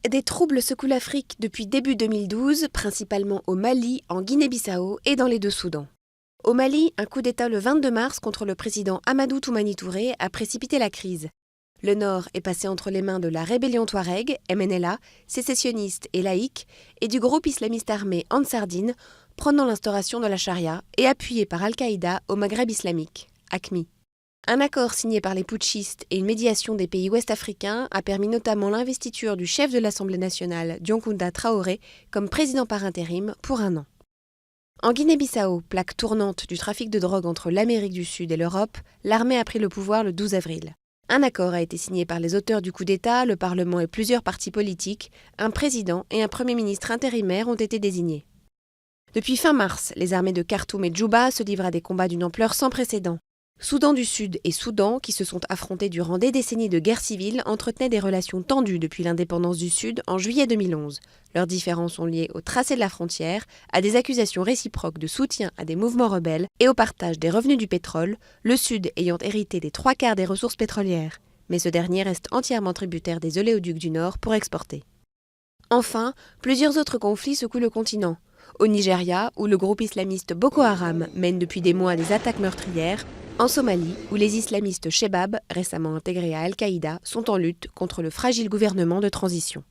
Des troubles secouent l'Afrique depuis début 2012, principalement au Mali, en Guinée-Bissau et dans les deux Soudans. Au Mali, un coup d'État le 22 mars contre le président Amadou Toumani Touré a précipité la crise. Le nord est passé entre les mains de la rébellion Touareg, MNLA, sécessionniste et laïque, et du groupe islamiste armé Ansar-Dine, prônant l'instauration de la charia et appuyé par Al-Qaïda au Maghreb islamique, AQMI. Un accord signé par les putschistes et une médiation des pays ouest-africains a permis notamment l'investiture du chef de l'Assemblée nationale, Dioncounda Traoré, comme président par intérim pour 1 an. En Guinée-Bissau, plaque tournante du trafic de drogue entre l'Amérique du Sud et l'Europe, l'armée a pris le pouvoir le 12 avril. Un accord a été signé par les auteurs du coup d'État, le Parlement et plusieurs partis politiques. Un président et un premier ministre intérimaires ont été désignés. Depuis fin mars, les armées de Khartoum et Djouba se livrent à des combats d'une ampleur sans précédent. Soudan du Sud et Soudan, qui se sont affrontés durant des décennies de guerre civile, entretenaient des relations tendues depuis l'indépendance du Sud en juillet 2011. Leurs différends sont liés au tracé de la frontière, à des accusations réciproques de soutien à des mouvements rebelles et au partage des revenus du pétrole, le Sud ayant hérité des 3/4 des ressources pétrolières. Mais ce dernier reste entièrement tributaire des oléoducs du Nord pour exporter. Enfin, plusieurs autres conflits secouent le continent. Au Nigeria, où le groupe islamiste Boko Haram mène depuis des mois des attaques meurtrières, en Somalie, où les islamistes Shebab, récemment intégrés à Al-Qaïda, sont en lutte contre le fragile gouvernement de transition.